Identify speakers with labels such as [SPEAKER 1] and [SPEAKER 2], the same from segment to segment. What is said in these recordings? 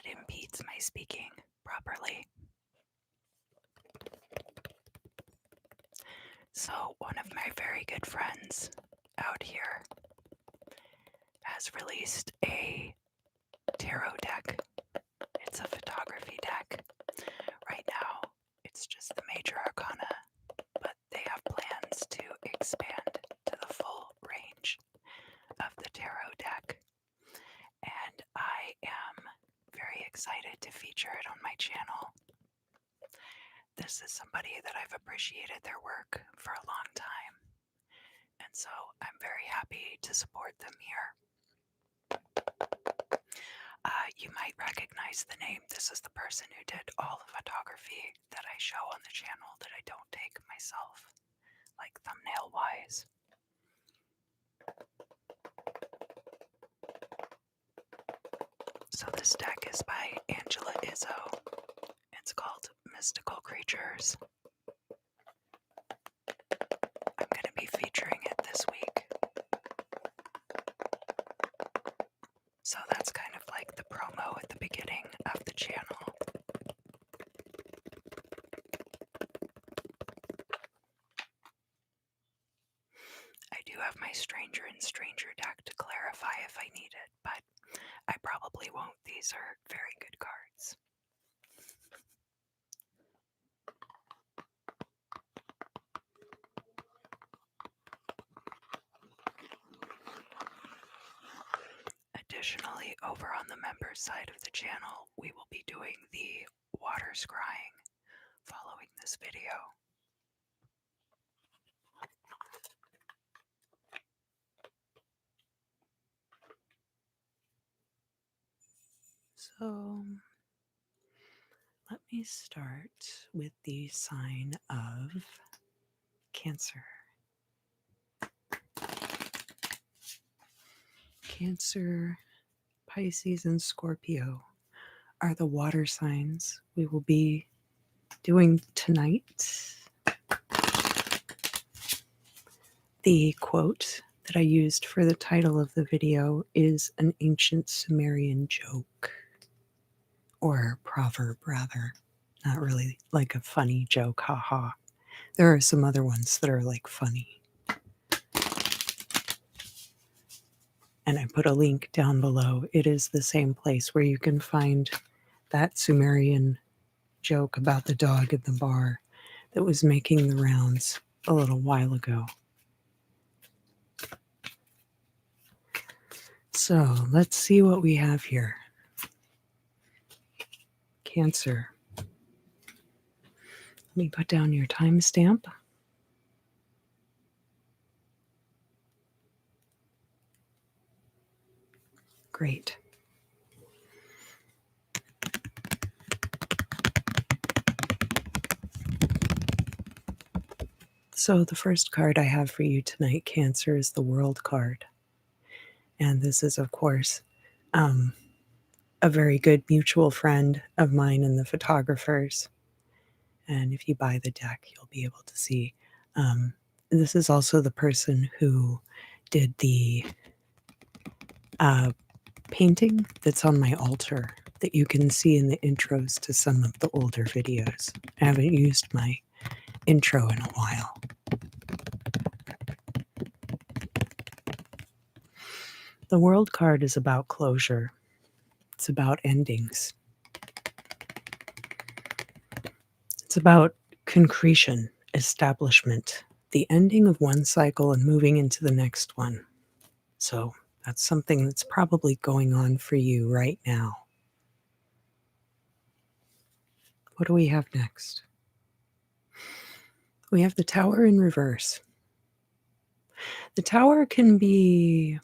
[SPEAKER 1] it impedes my speaking properly. So one of my very good friends out here has released a tarot deck. It's a photography deck. Right now, it's just the major arcana, but they have plans to expand to the full range of the tarot deck. And I am very excited to feature it on my channel. This is somebody that I've appreciated their work for a long time, and so I'm very happy to support them here. You might recognize the name. This is the person who did all the photography that I show on the channel that I don't take myself, like thumbnail-wise. So this deck is by Angela Izzo. It's called Mystical Creatures. I'm going to be featuring it this week. So that's kind of like the promo at the beginning of the channel. I do have my Stranger and Stranger deck to clarify if I need it, but I probably won't. These are very good cards. Additionally, over on the members side of the channel, we will be doing the water scrying following this video. So let me start with the sign of Cancer. Cancer, Pisces, and Scorpio are the water signs we will be doing tonight. The quote that I used for the title of the video is an ancient Sumerian joke, or proverb rather, not really like a funny joke, haha. There are some other ones that are like funny. And I put a link down below. It is the same place where you can find that Sumerian joke about the dog at the bar that was making the rounds a little while ago. So let's see what we have here. Cancer. Let me put down your timestamp. Great. So the first card I have for you tonight, Cancer, is the World card. And this is, of course, a very good mutual friend of mine and the photographers. And if you buy the deck, you'll be able to see. This is also the person who did the painting that's on my altar that you can see in the intros to some of the older videos. I haven't used my intro in a while. The World card is about closure. It's about endings. It's about concretion, establishment, the ending of one cycle and moving into the next one. So that's something that's probably going on for you right now. What do we have next? We have the Tower in reverse. The Tower can be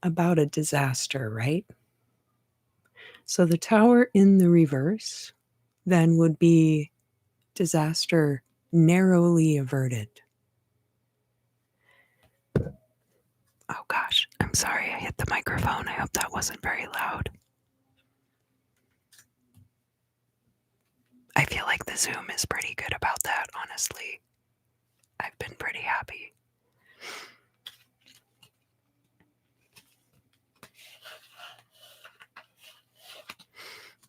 [SPEAKER 1] about a disaster, right? So the Tower in the reverse then would be disaster narrowly averted. Oh gosh, I'm sorry I hit the microphone. I hope that wasn't very loud. I feel like the Zoom is pretty good about that, honestly. I've been pretty happy.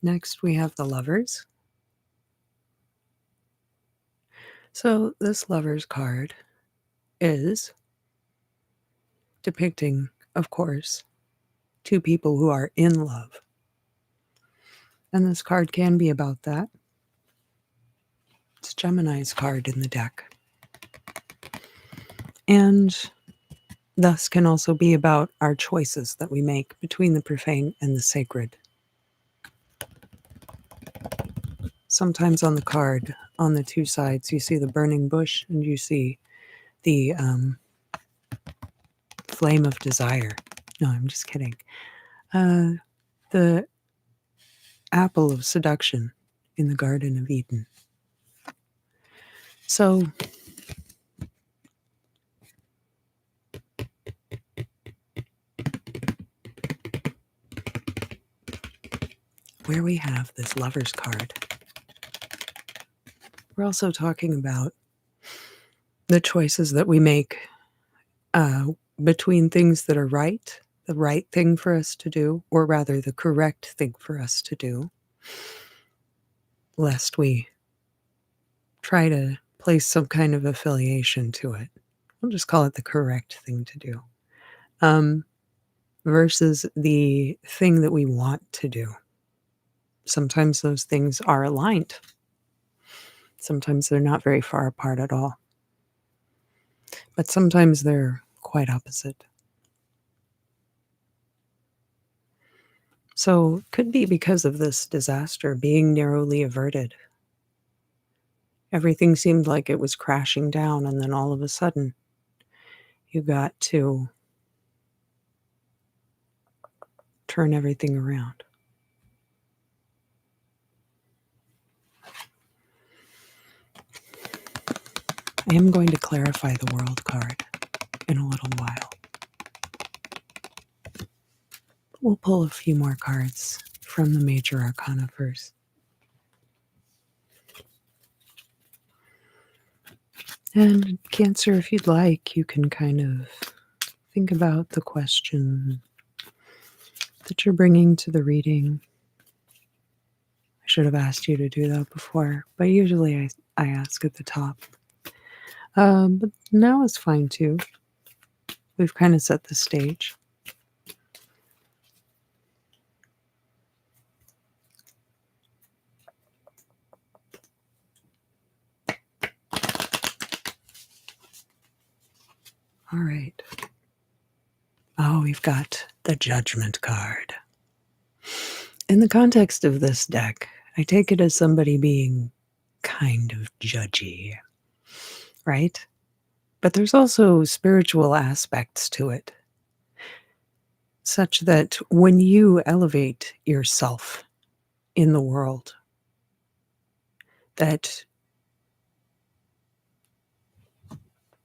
[SPEAKER 1] Next, we have the lovers. So this lovers card is depicting, of course, two people who are in love. And this card can be about that. It's Gemini's card in the deck. And thus can also be about our choices that we make between the profane and the sacred. Sometimes on the card, on the two sides, you see the burning bush and you see the flame of desire. No, I'm just kidding. The apple of seduction in the Garden of Eden. So, where we have this lover's card, we're also talking about the choices that we make between things that are right, the right thing for us to do, or rather the correct thing for us to do, lest we try to place some kind of affiliation to it. We'll just call it the correct thing to do. Versus the thing that we want to do. Sometimes those things are aligned. Sometimes they're not very far apart at all. But sometimes they're quite opposite. So could be because of this disaster being narrowly averted. Everything seemed like it was crashing down, and then all of a sudden, you got to turn everything around. I am going to clarify the world card in a little while. We'll pull a few more cards from the major arcana first. And Cancer, if you'd like, you can kind of think about the question that you're bringing to the reading. I should have asked you to do that before, but usually I ask at the top. But now is fine too. We've kind of set the stage. All right. Oh, we've got the Judgment card. In the context of this deck, I take it as somebody being kind of judgy, right? But there's also spiritual aspects to it, such that when you elevate yourself in the world, that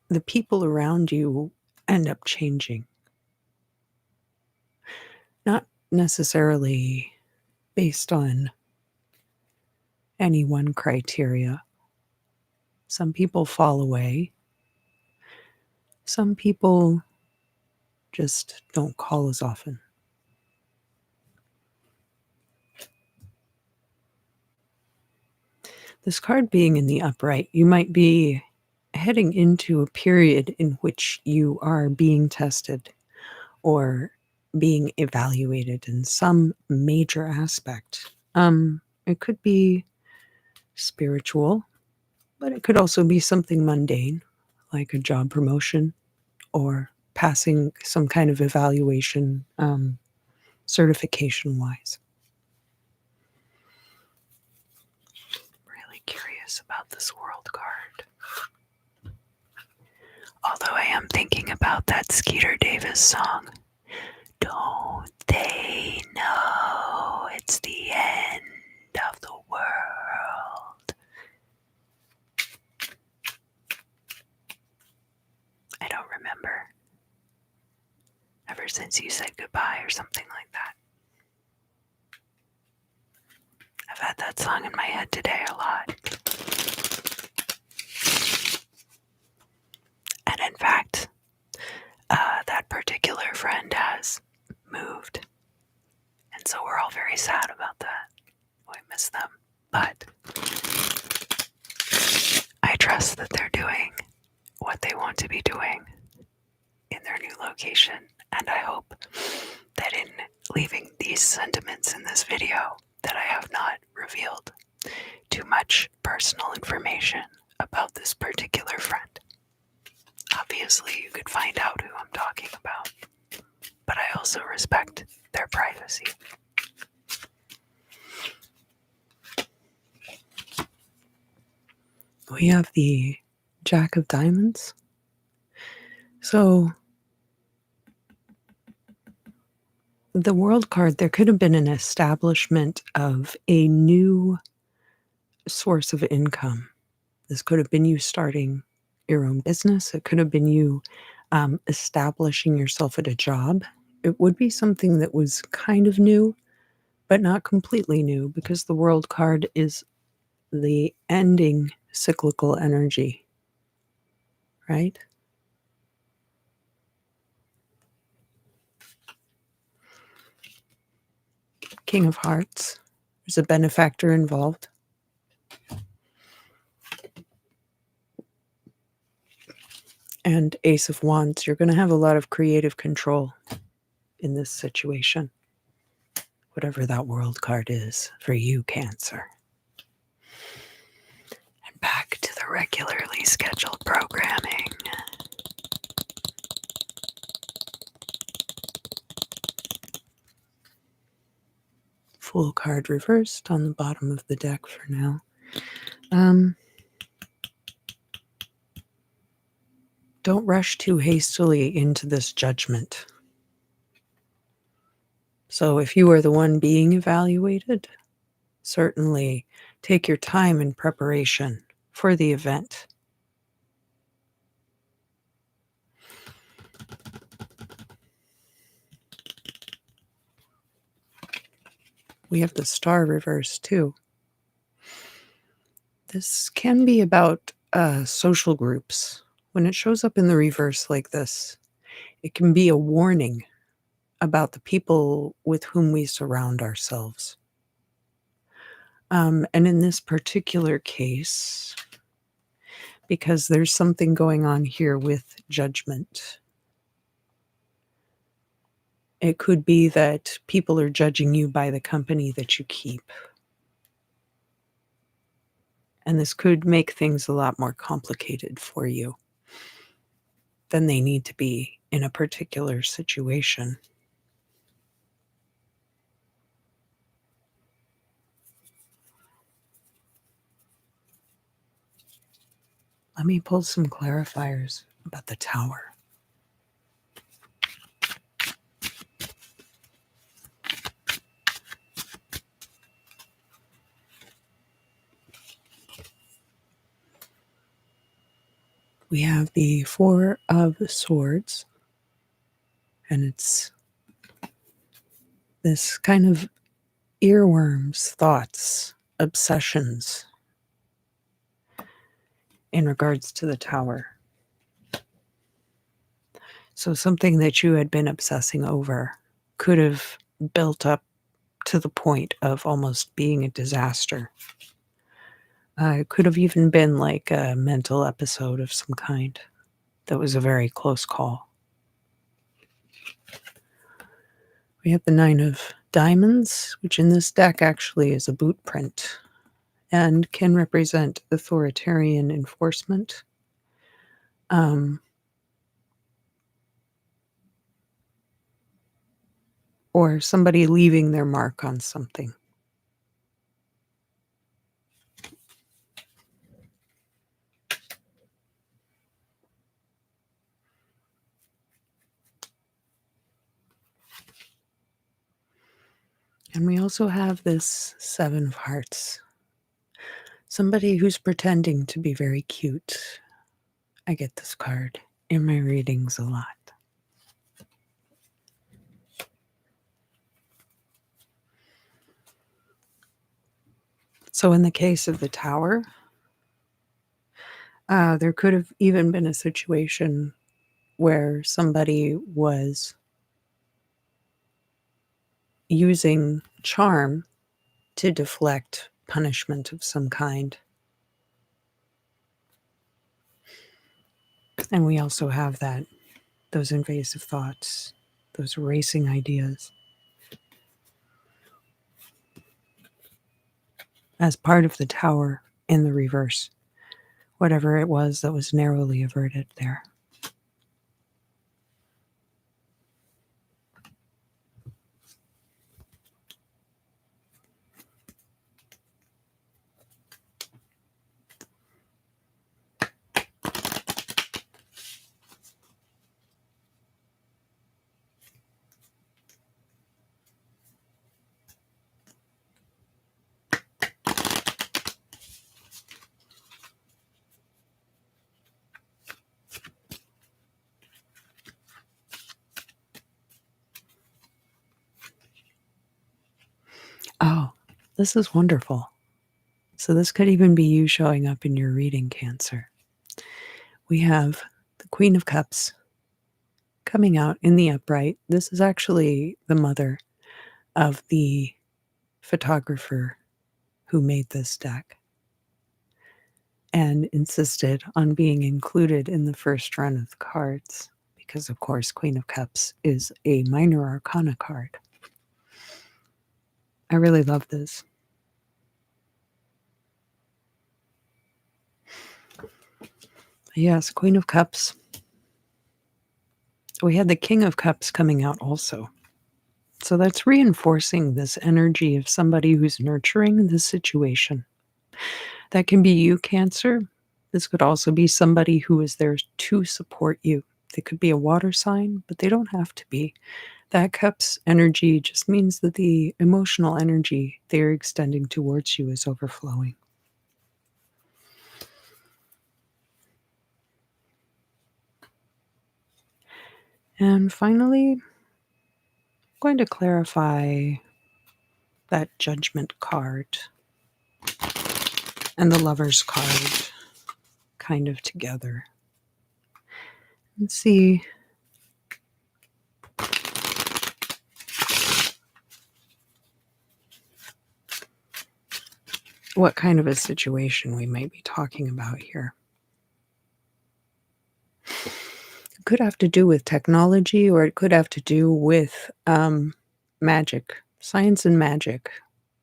[SPEAKER 1] the people around you end up changing. Not necessarily based on any one criteria. Some people fall away. Some people just don't call as often. This card being in the upright, you might be heading into a period in which you are being tested or being evaluated in some major aspect. It could be spiritual, but it could also be something mundane, like a job promotion or passing some kind of evaluation, certification-wise. Really curious about this world card. Although I am thinking about that Skeeter Davis song. Don't they know it's the end of the world? I don't remember. Ever since you said goodbye or something like that. I've had that song in my head today a lot. And in fact, that particular friend has moved. And so we're all very sad about that. miss them. But I trust that they're doing what they want to be doing in their new location, and I hope that in leaving these sentiments in this video that I have not revealed too much personal information about this particular friend. Obviously, you could find out who I'm talking about, but I also respect their privacy. We have the Jack of Diamonds. So, the World card, there could have been an establishment of a new source of income. This could have been you starting your own business. It could have been you establishing yourself at a job. It would be something that was kind of new, but not completely new, because the World card is the ending cyclical energy, right? King of Hearts. There's a benefactor involved. And Ace of Wands. You're going to have a lot of creative control in this situation, whatever that World card is for you, Cancer. And back to the regularly scheduled programming. Fool card reversed on the bottom of the deck for now. Don't rush too hastily into this judgment. So if you are the one being evaluated, certainly take your time in preparation for the event. We have the Star reverse too. This can be about social groups. When it shows up in the reverse like this, it can be a warning about the people with whom we surround ourselves. And in this particular case, because there's something going on here with judgment, it could be that people are judging you by the company that you keep. And this could make things a lot more complicated for you than they need to be in a particular situation. Let me pull some clarifiers about the Tower. We have the Four of Swords, and it's this kind of earworms, thoughts, obsessions in regards to the Tower. So something that you had been obsessing over could have built up to the point of almost being a disaster. It could have even been like a mental episode of some kind that was a very close call. We have the Nine of Diamonds, which in this deck actually is a boot print and can represent authoritarian enforcement. Or somebody leaving their mark on something. And we also have this Seven of Hearts. Somebody who's pretending to be very cute. I get this card in my readings a lot. So in the case of the Tower, there could have even been a situation where somebody was using charm
[SPEAKER 2] to deflect punishment of some kind. And we also have those invasive thoughts, those racing ideas, as part of the tower in the reverse, whatever it was that was narrowly averted there. Oh, this is wonderful. So this could even be you showing up in your reading, Cancer. We have the Queen of Cups coming out in the upright. This is actually the mother of the photographer who made this deck and insisted on being included in the first run of the cards because, of course, Queen of Cups is a minor arcana card. I really love this. Yes, Queen of Cups. We had the King of Cups coming out also. So that's reinforcing this energy of somebody who's nurturing the situation. That can be you, Cancer. This could also be somebody who is there to support you. They could be a water sign, but they don't have to be. That Cup's energy just means that the emotional energy they're extending towards you is overflowing. And finally, I'm going to clarify that Judgment card and the Lover's card kind of together. Let's see what kind of a situation we might be talking about here. It could have to do with technology, or it could have to do with magic, science and magic.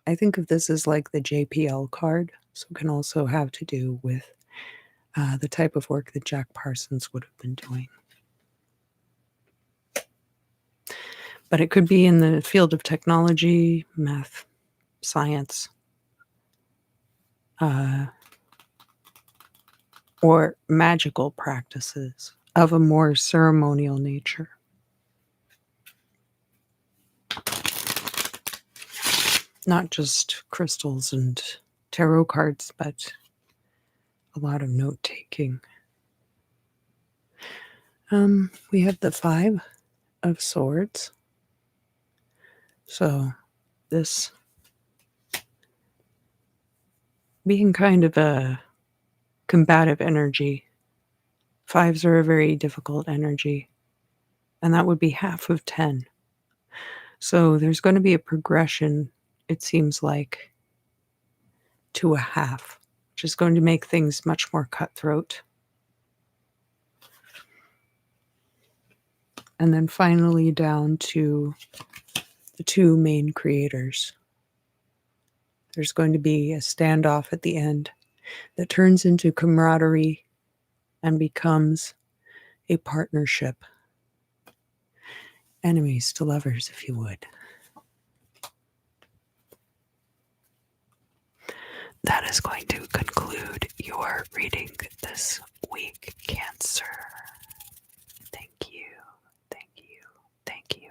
[SPEAKER 2] I think of this as like the JPL card, so it can also have to do with the type of work that Jack Parsons would have been doing. But it could be in the field of technology, math, science, or magical practices of a more ceremonial nature. Not just crystals and tarot cards, but a lot of note-taking. We have the 5 of Swords. So this being kind of a combative energy. 5s are a very difficult energy, and that would be half of 10. So there's going to be a progression, it seems like, to a half, which is going to make things much more cutthroat. And then finally down to the 2 main creators. There's going to be a standoff at the end that turns into camaraderie and becomes a partnership. Enemies to lovers, if you would. That is going to conclude your reading this week, Cancer. Thank you, thank you, thank you,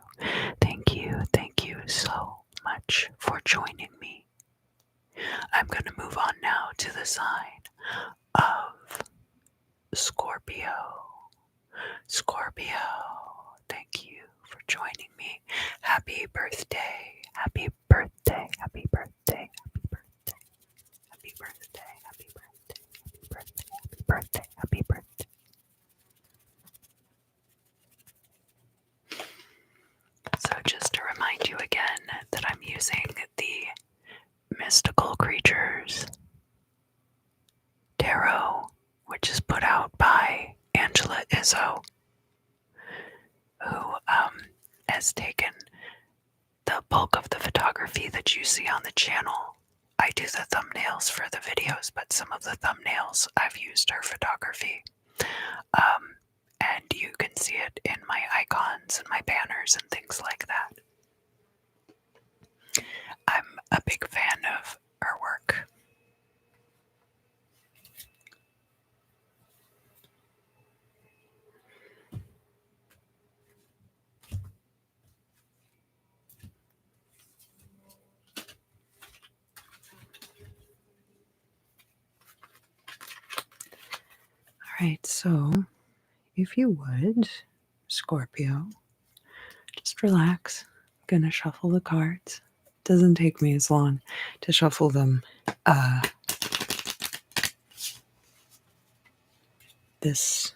[SPEAKER 2] thank you, thank you so much for joining me. I'm going to move on now to the sign of Scorpio. Scorpio, thank you for joining me. Happy birthday, happy birthday, happy birthday, happy birthday, happy birthday, happy birthday, happy birthday, happy birthday, happy birthday. So just to remind you again that I'm using the Izzo, who has taken the bulk of the photography that you see on the channel. I do the thumbnails for the videos, but some of the thumbnails I've used her photography. And you can see it in my icons and my banners and things like that. I'm a big fan of her work. Alright, so if you would, Scorpio, just relax. I'm gonna shuffle the cards. It doesn't take me as long to shuffle them this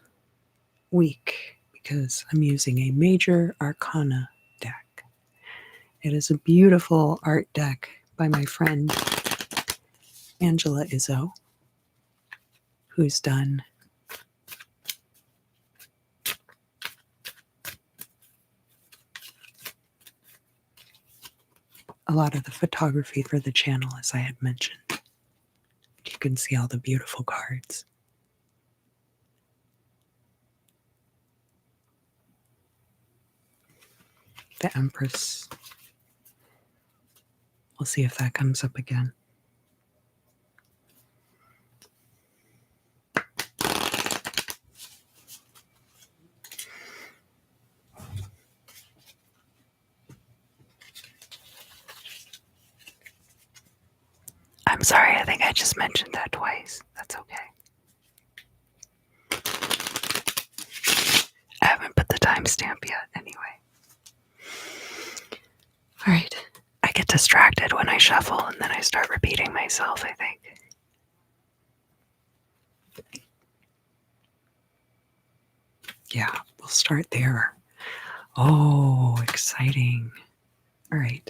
[SPEAKER 2] week because I'm using a major arcana deck. It is a beautiful art deck by my friend Angela Izzo, who's done a lot of the photography for the channel, as I had mentioned. You can see all the beautiful cards. The Empress. We'll see if that comes up again. I'm sorry, I think I just mentioned that twice. That's okay. I haven't put the timestamp yet, anyway. All right. I get distracted when I shuffle and then I start repeating myself, I think. Yeah, we'll start there. Oh, exciting. All right.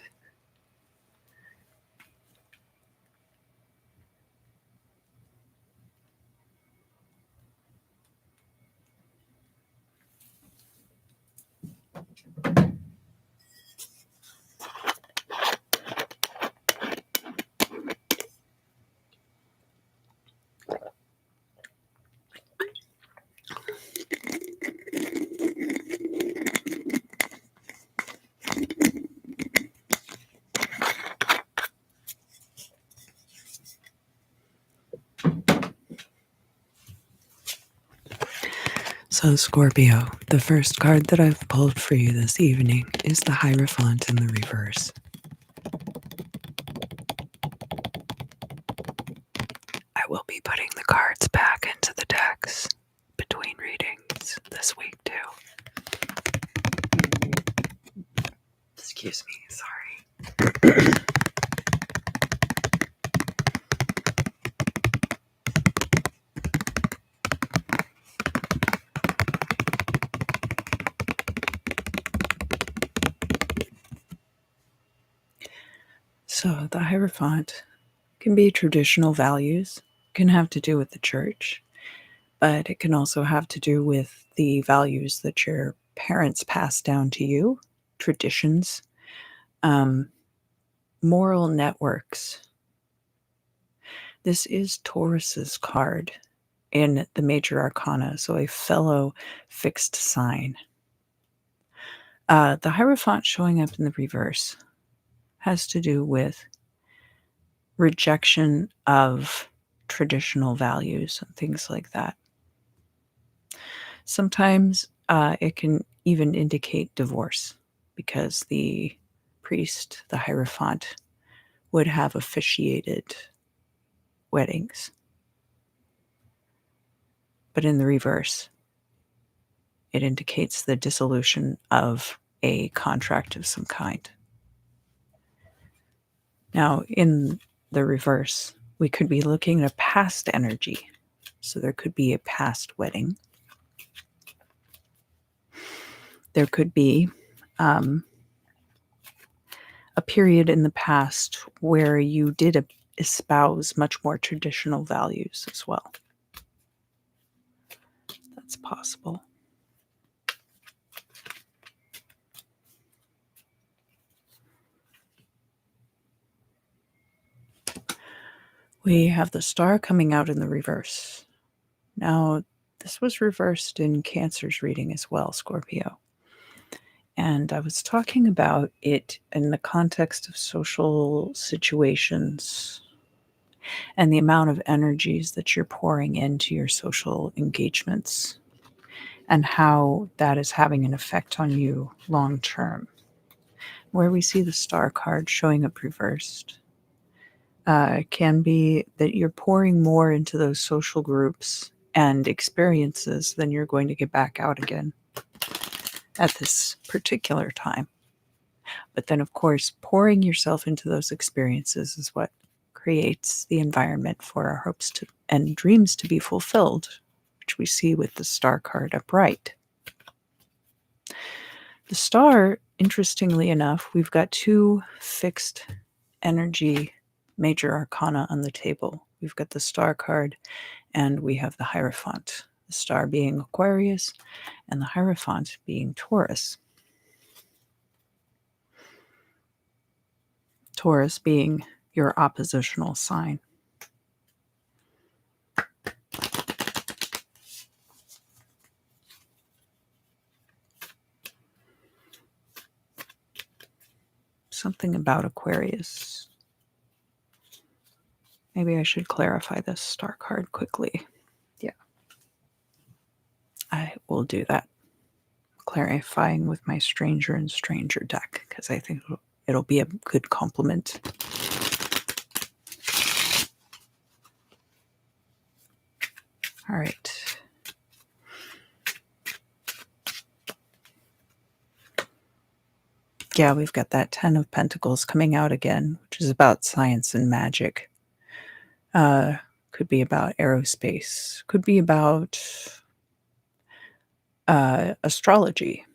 [SPEAKER 2] So, Scorpio, the first card that I've pulled for you this evening is the Hierophant in the reverse. I will be putting the cards back into the decks between readings this week, too. Excuse me, sorry. So the Hierophant can be traditional values, can have to do with the church, but it can also have to do with the values that your parents passed down to you, traditions, moral networks. This is Taurus's card in the major arcana, so a fellow fixed sign. The Hierophant showing up in the reverse has to do with rejection of traditional values and things like that. Sometimes it can even indicate divorce because the priest, the Hierophant, would have officiated weddings. But in the reverse, it indicates the dissolution of a contract of some kind. Now, in the reverse, we could be looking at a past energy. So there could be a past wedding. There could be a period in the past where you did espouse much more traditional values as well. That's possible.
[SPEAKER 1] We have the star coming out in the reverse. Now, this was reversed in Cancer's reading as well, Scorpio. And I was talking about it in the context of social situations and the amount of energies that you're pouring into your social engagements and how that is having an effect on you long term. Where we see the star card showing up reversed can be that you're pouring more into those social groups and experiences than you're going to get back out again at this particular time. But then, of course, pouring yourself into those experiences is what creates the environment for our hopes to, and dreams to be fulfilled, which we see with the star card upright. The star, interestingly enough, we've got two fixed energy major arcana on the table. We've got the star card and we have the Hierophant, the star being Aquarius and the Hierophant being Taurus. Taurus being your oppositional sign. Something about Aquarius. Maybe I should clarify this star card quickly. Yeah. I will do that. Clarifying with my Stranger and Stranger deck because I think it'll be a good complement. All right. Yeah, we've got that 10 of Pentacles coming out again, which is about science and magic. Could be about aerospace. Could be about astrology.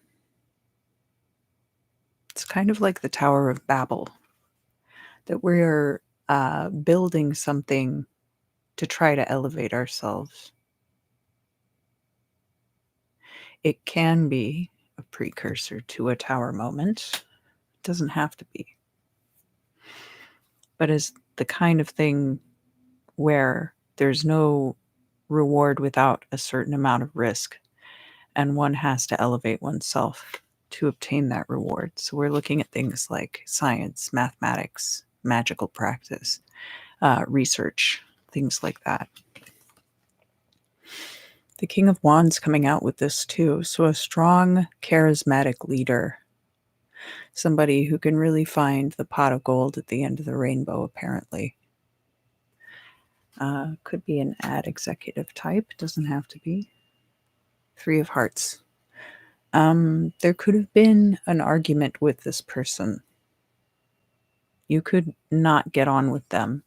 [SPEAKER 1] It's kind of like the Tower of Babel, that we're building something to try to elevate ourselves. It can be a precursor to a tower moment. It doesn't have to be. But is the kind of thing where there's no reward without a certain amount of risk, and one has to elevate oneself to obtain that reward. So we're looking at things like science, mathematics, magical practice, research, things like that. The King of Wands coming out with this too. So a strong, charismatic leader. Somebody who can really find the pot of gold at the end of the rainbow, apparently. Could be an ad executive type. Doesn't have to be. 3 of Hearts. There could have been an argument with this person. You could not get on with them.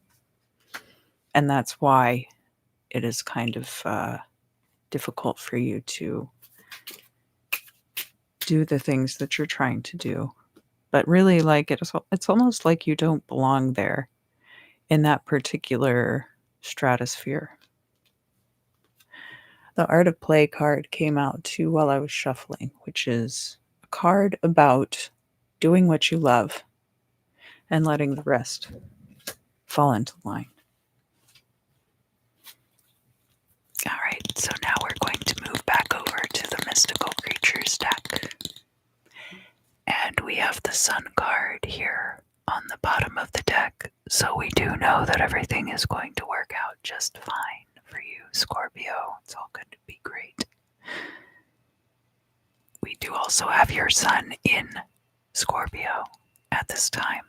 [SPEAKER 1] And that's why it is kind of difficult for you to do the things that you're trying to do. But really, like, it's almost like you don't belong there in that particular stratosphere. The Art of Play card came out too while I was shuffling, which is a card about doing what you love and letting the rest fall into line. All right, so now we're going to move back over to the Mystical Creatures deck. And we have the Sun card here on the bottom of the deck, so we do know that everything is going to work out just fine for you, Scorpio. It's all going to be great. We do also have your Sun in Scorpio at this time.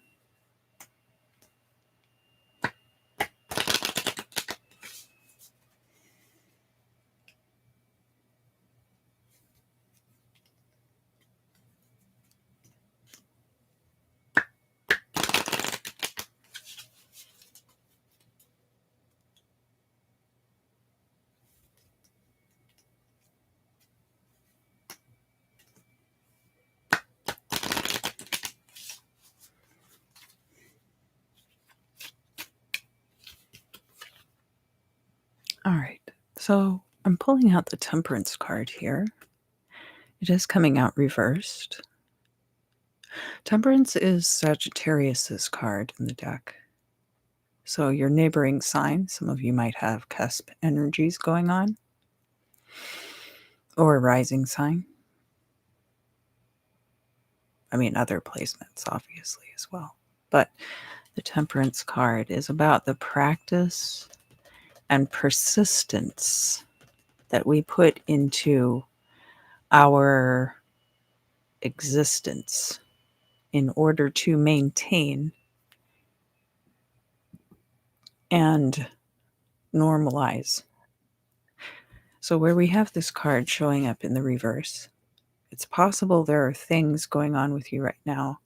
[SPEAKER 1] All right, so I'm pulling out the Temperance card here. It is coming out reversed. Temperance is Sagittarius's card in the deck. So your neighboring sign, some of you might have cusp energies going on, or a rising sign. I mean, other placements, obviously, as well. But the Temperance card is about the practice and persistence that we put into our existence in order to maintain and normalize. So, where we have this card showing up in the reverse, it's possible there are things going on with you right now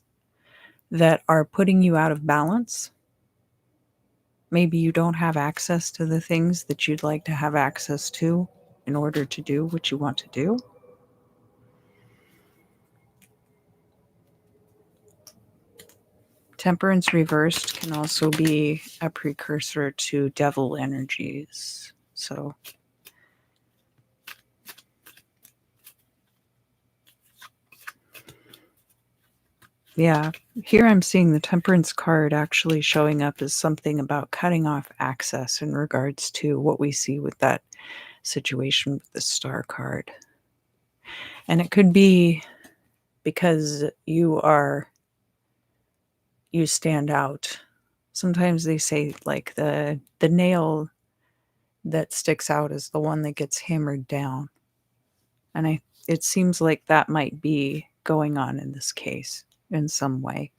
[SPEAKER 1] that are putting you out of balance. Maybe you don't have access to the things that you'd like to have access to in order to do what you want to do. Temperance reversed can also be a precursor to devil energies. So, yeah, here I'm seeing the Temperance card actually showing up as something about cutting off access in regards to what we see with that situation with the Star card. And it could be because you stand out. Sometimes they say like the nail that sticks out is the one that gets hammered down. And it seems like that might be going on in this case in some way.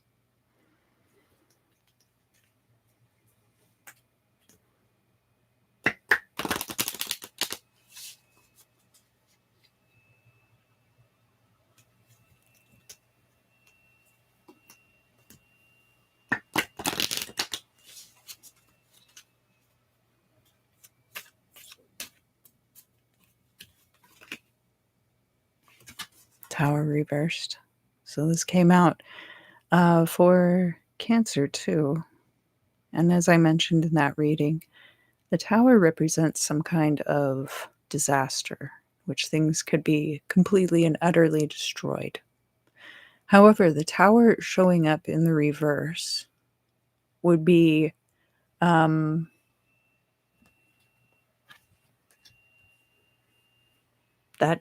[SPEAKER 1] Tower reversed. So this came out for Cancer too. And as I mentioned in that reading, the tower represents some kind of disaster, which things could be completely and utterly destroyed. However, the tower showing up in the reverse would be that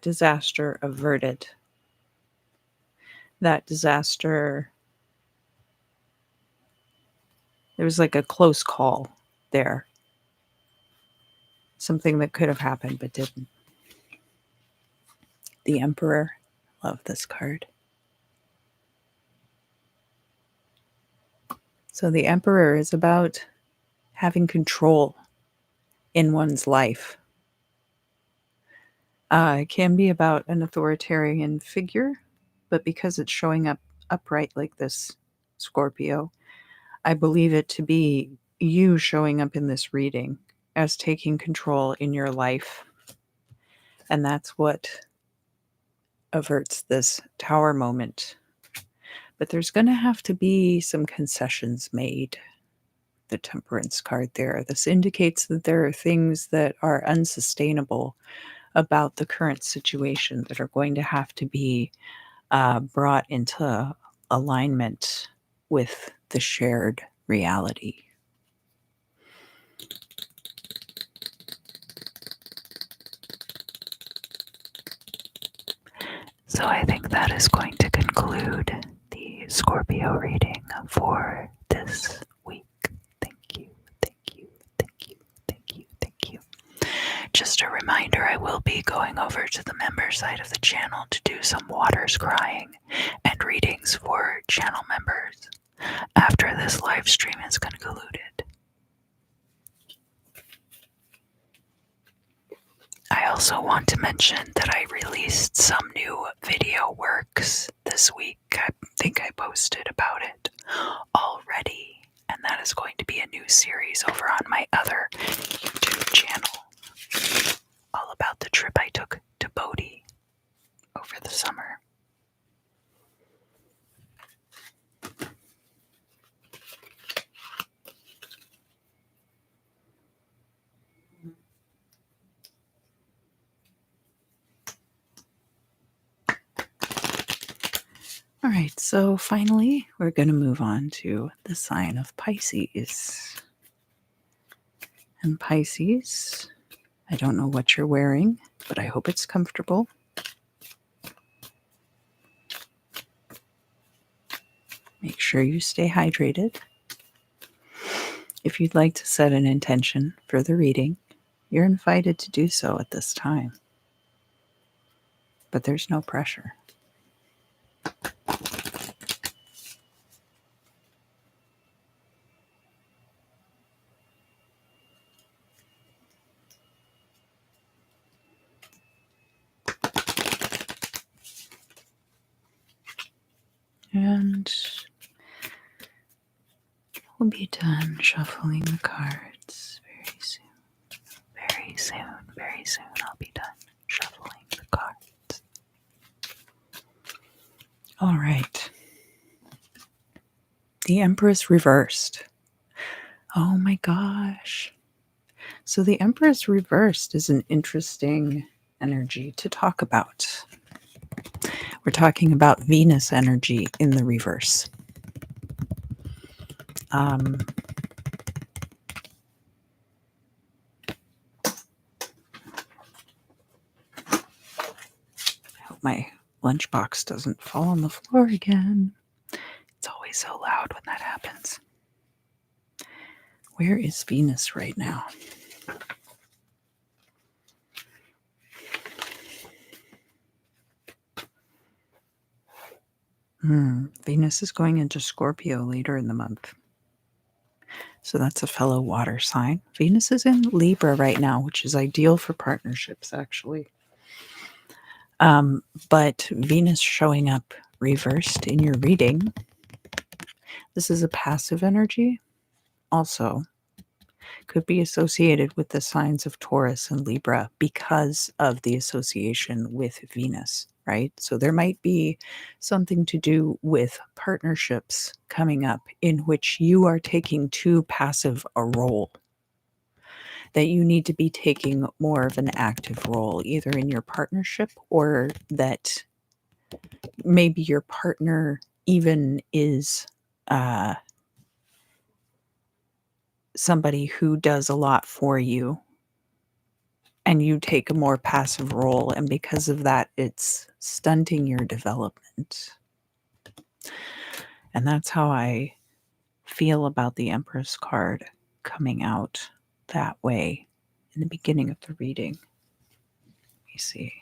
[SPEAKER 1] disaster averted. That disaster, there was like a close call there. Something that could have happened but didn't. The Emperor. Love this card. So the Emperor is about having control in one's life. It can be about an authoritarian figure, but because it's showing up upright like this, Scorpio, I believe it to be you showing up in this reading as taking control in your life. And that's what averts this tower moment. But there's going to have to be some concessions made. The Temperance card there. This indicates that there are things that are unsustainable about the current situation that are going to have to be brought into alignment with the shared reality. So I think that is going to conclude the Scorpio reading for this week. Thank you, thank you, thank you, thank you, thank you. Just a reminder, I will be going over to the member side of the channel to do some water scrying and readings for channel members after this live stream is concluded. I also want to mention that I released some new video works this week. I think I posted about it already, and that is going to be a new series over on my other YouTube channel, all about the trip I took to Bodhi over the summer. All right, so finally, we're going to move on to the sign of Pisces. And Pisces, I don't know what you're wearing, but I hope it's comfortable. Make sure you stay hydrated. If you'd like to set an intention for the reading, you're invited to do so at this time. But there's no pressure. And we'll be done shuffling the cards very soon. Very soon, very soon I'll be done shuffling the cards. All right. The Empress reversed. Oh my gosh. So the Empress reversed is an interesting energy to talk about. We're talking about Venus energy in the reverse. I hope my lunchbox doesn't fall on the floor again. It's always so loud when that happens. Where is Venus right now? Venus is going into Scorpio later in the month. So that's a fellow water sign. Venus is in Libra right now, which is ideal for partnerships, actually. But Venus showing up reversed in your reading. This is a passive energy. Also, could be associated with the signs of Taurus and Libra because of the association with Venus, right? So there might be something to do with partnerships coming up in which you are taking too passive a role, that you need to be taking more of an active role, either in your partnership or that maybe your partner even is somebody who does a lot for you and you take a more passive role, and because of that it's stunting your development. And that's how I feel about the Empress card coming out that way in the beginning of the reading. Let me see.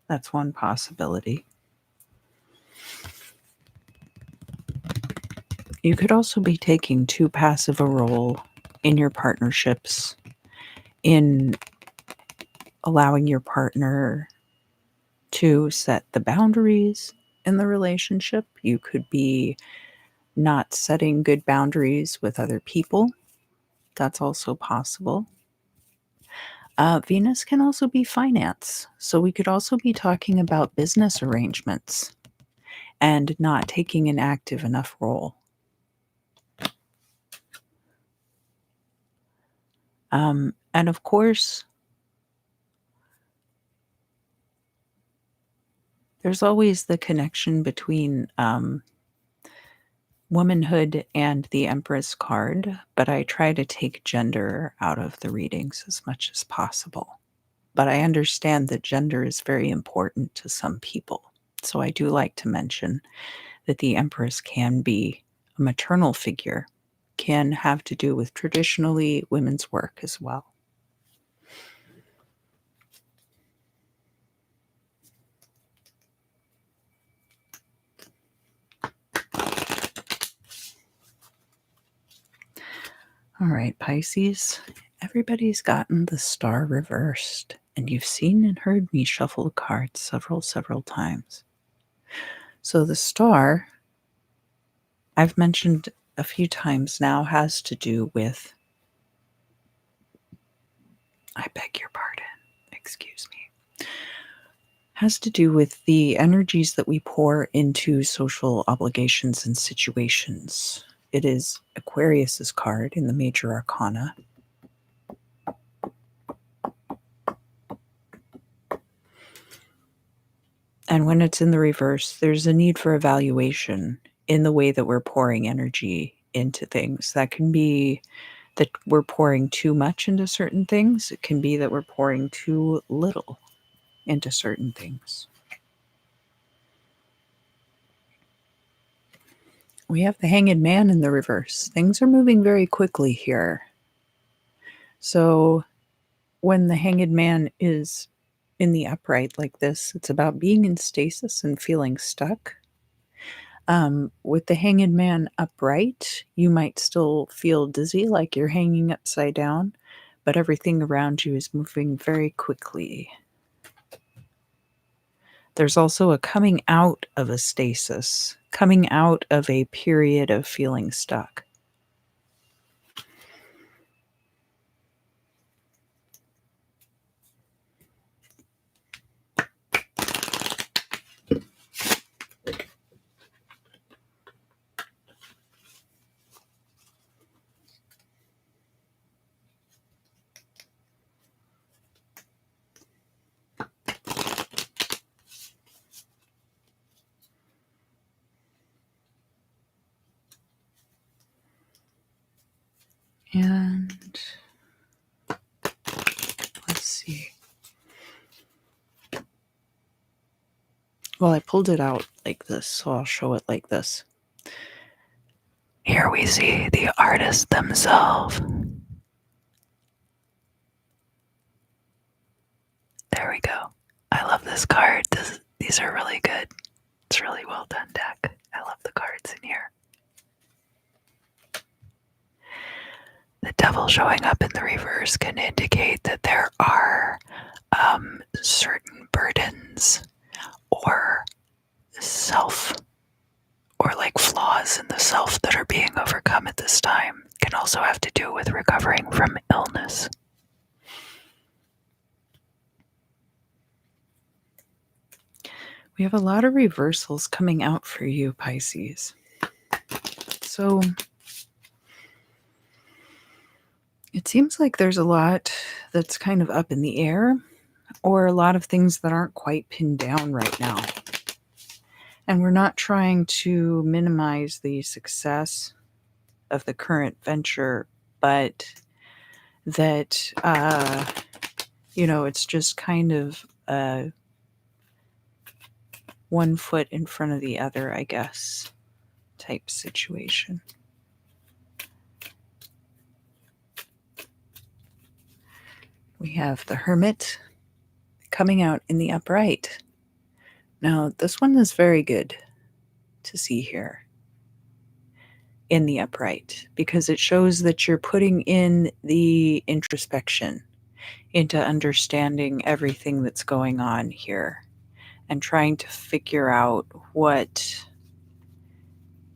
[SPEAKER 1] That's one possibility. You could also be taking too passive a role in your partnerships, in allowing your partner to set the boundaries in the relationship. You could be not setting good boundaries with other people. That's also possible. Venus can also be finance. So we could also be talking about business arrangements and not taking an active enough role. And of course, there's always the connection between womanhood and the Empress card, but I try to take gender out of the readings as much as possible. But I understand that gender is very important to some people. So I do like to mention that the Empress can be a maternal figure, can have to do with traditionally women's work as well. All right, Pisces, everybody's gotten the star reversed, and you've seen and heard me shuffle the cards several times. So the star, I've mentioned a few times now, has to do with, I beg your pardon, excuse me, has to do with the energies that we pour into social obligations and situations. It is Aquarius's card in the major arcana. And when it's in the reverse, there's a need for evaluation in the way that we're pouring energy into things. That can be that we're pouring too much into certain things. It can be that we're pouring too little into certain things. We have the Hanged Man in the reverse. Things are moving very quickly here. So when the Hanged Man is in the upright like this, it's about being in stasis and feeling stuck. With the Hanged Man upright, you might still feel dizzy, like you're hanging upside down, but everything around you is moving very quickly. There's also a coming out of a stasis, coming out of a period of feeling stuck. And let's see. Well, I pulled it out like this, so I'll show it like this. Here we see the artists themselves. There we go. I love this card. These are really good. It's really well done deck. I love the cards in here. The devil showing up in the reverse can indicate that there are certain burdens or self or like flaws in the self that are being overcome at this time. Can also have to do with recovering from illness. We have a lot of reversals coming out for you, Pisces. So it seems like there's a lot that's kind of up in the air, or a lot of things that aren't quite pinned down right now. And we're not trying to minimize the success of the current venture, but that, it's just kind of one foot in front of the other, I guess, type situation. We have the Hermit coming out in the upright. Now, this one is very good to see here in the upright because it shows that you're putting in the introspection into understanding everything that's going on here and trying to figure out what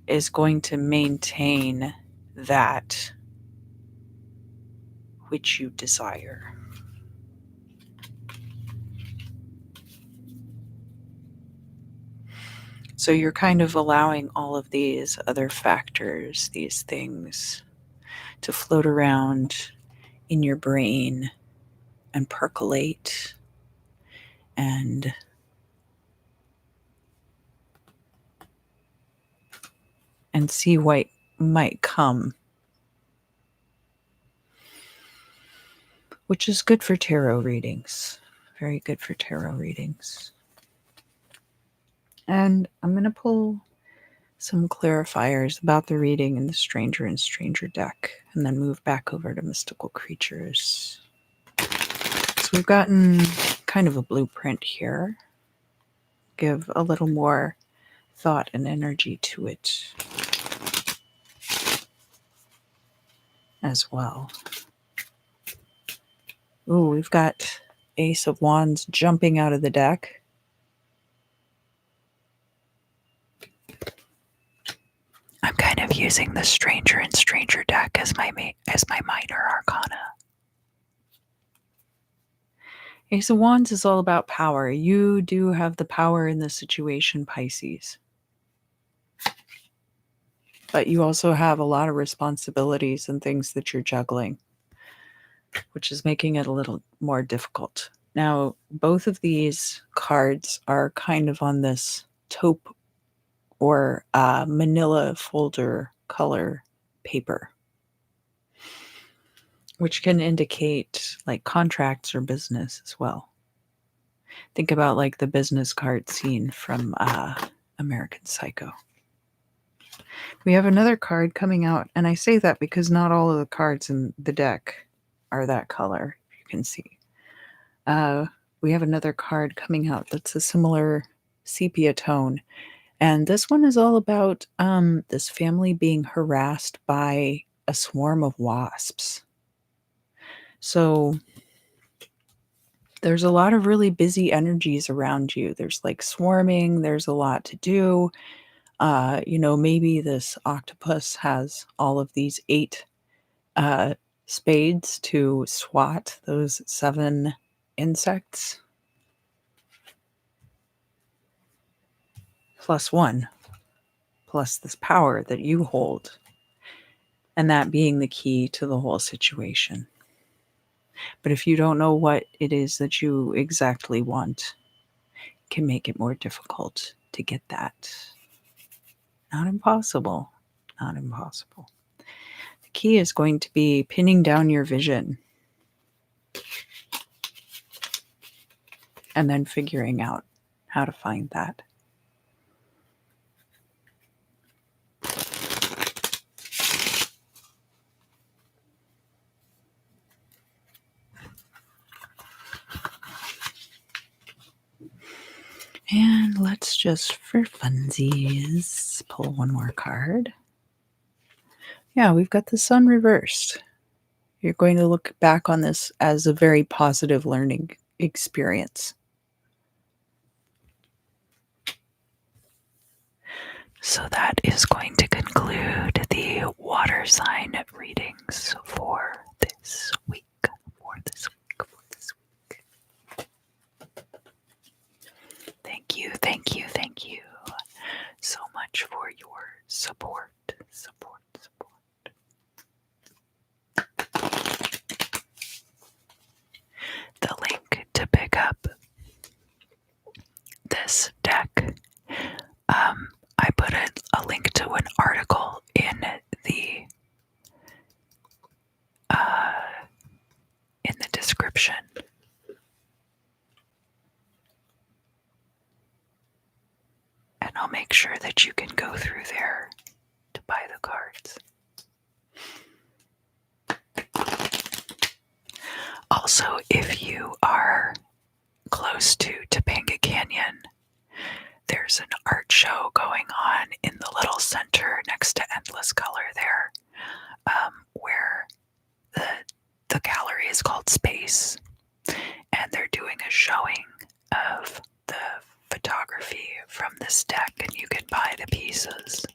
[SPEAKER 1] is going to maintain that which you desire. So you're kind of allowing all of these other factors, these things, to float around in your brain and percolate and see what might come, which is good for tarot readings. Very good for tarot readings. And I'm going to pull some clarifiers about the reading in the Stranger and Stranger deck, and then move back over to Mystical Creatures. So we've gotten kind of a blueprint here. Give a little more thought and energy to it as well. Ooh, we've got Ace of Wands jumping out of the deck. I'm kind of using the Stranger and Stranger deck as my minor arcana. Ace of Wands is all about power. You do have the power in this situation, Pisces. But you also have a lot of responsibilities and things that you're juggling, which is making it a little more difficult. Now, both of these cards are kind of on this taupe or manila folder color paper, which can indicate like contracts or business as well. Think about like the business card scene from American Psycho. We have another card coming out, and I say that because not all of the cards in the deck are that color, you can see. We have another card coming out that's a similar sepia tone, and this one is all about this family being harassed by a swarm of wasps. So there's a lot of really busy energies around you. There's like swarming, there's a lot to do. Maybe this octopus has all of these 8 spades to swat those 7 insects. Plus 1, plus this power that you hold. And that being the key to the whole situation. But if you don't know what it is that you exactly want, it can make it more difficult to get that. Not impossible. Not impossible. The key is going to be pinning down your vision and then figuring out how to find that. And let's just, for funsies, pull one more card. Yeah, we've got the sun reversed. You're going to look back on this as a very positive learning experience. So that is going to conclude the water sign readings for this week. Thank you so much for your support. The link to pick up this deck, I put a link to an article in the description. And I'll make sure that you can go through there to buy the cards. Also, if you are close to Topanga Canyon, there's an art show going on in the little center next to Endless Color there, where the gallery is called Space, and they're doing a showing of the photography from this deck, and you can buy the pieces.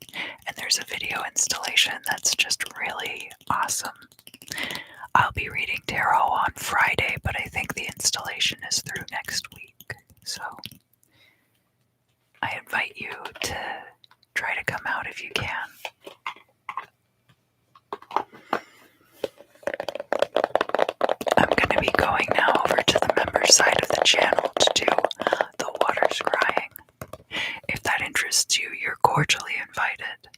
[SPEAKER 1] And there's a video installation that's just really awesome. I'll be reading tarot on Friday, but I think the installation is through next week. So I invite you to try to come out if you can. I'm going to be going now over to the member side of the channel to do the water scrying. If that interests you, you're cordially invited.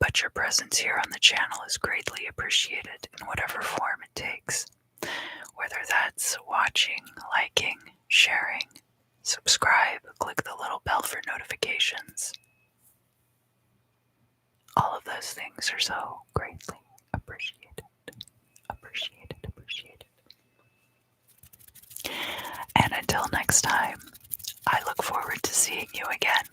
[SPEAKER 1] But your presence here on the channel is greatly appreciated in whatever form it takes. Whether that's watching, liking, sharing, subscribe, click the little bell for notifications. All of those things are so greatly appreciated. And until next time, I look forward to seeing you again.